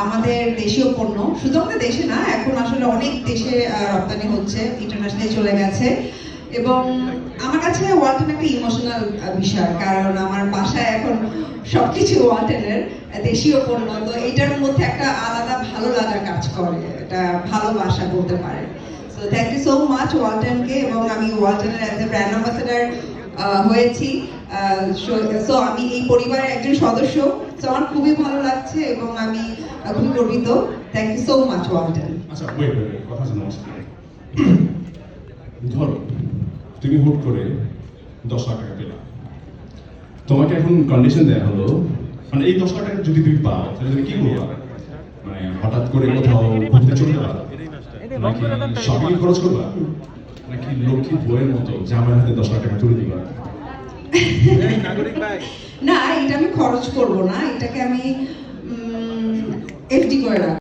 আমাদের দেশীয় পণ্য, শুধু আমাদের দেশে না, এখন আসলে অনেক দেশে রপ্তানি হচ্ছে, ইন্টারন্যাশনালি চলে গেছে। এবং আমার কাছে ওয়ালটন একটা ইমোশনাল বিষয়, কারণ আমার বাসায় এখন সবকিছু ওয়ালটনের দেশীয় পণ্য, তো এটার মধ্যে একটা আলাদা ভালো লাগা কাজ করে, এটা ভালোবাসা বলতে পারে। So thank you so much ওয়ালটনকে, এবং আমি ওয়ালটনের অ্যাজ এ ব্র্যান্ড অ্যাম্বাসেডার হয়েছি। সো আমি এই পরিবারের একজন সদস্য, তো আমার খুবই ভালো লাগছে এবং আমি খুবই গর্বিত। Thank you so much Walton. আচ্ছা কথা শোনো। ধরো তুমি হুট করে 10 লাখ টাকা পেলা, তোমাকে এখন কন্ডিশন দেয়া হলো, মানে এই 10 লাখ টাকা যদি তুমি পাও তাহলে তুমি কি করবা? মানে হঠাৎ করে কোথাও ঘুরতে চলে যাবা, নাকি শপিং খরচ করবা, নাকি লক্ষ্মী বইয়ের মতো জামাইয়ের হাতে 10 লাখ টাকা তুলে দিবা? না, এটা আমি খরচ করব না, এটাকে আমি এফডি করে রাখবো।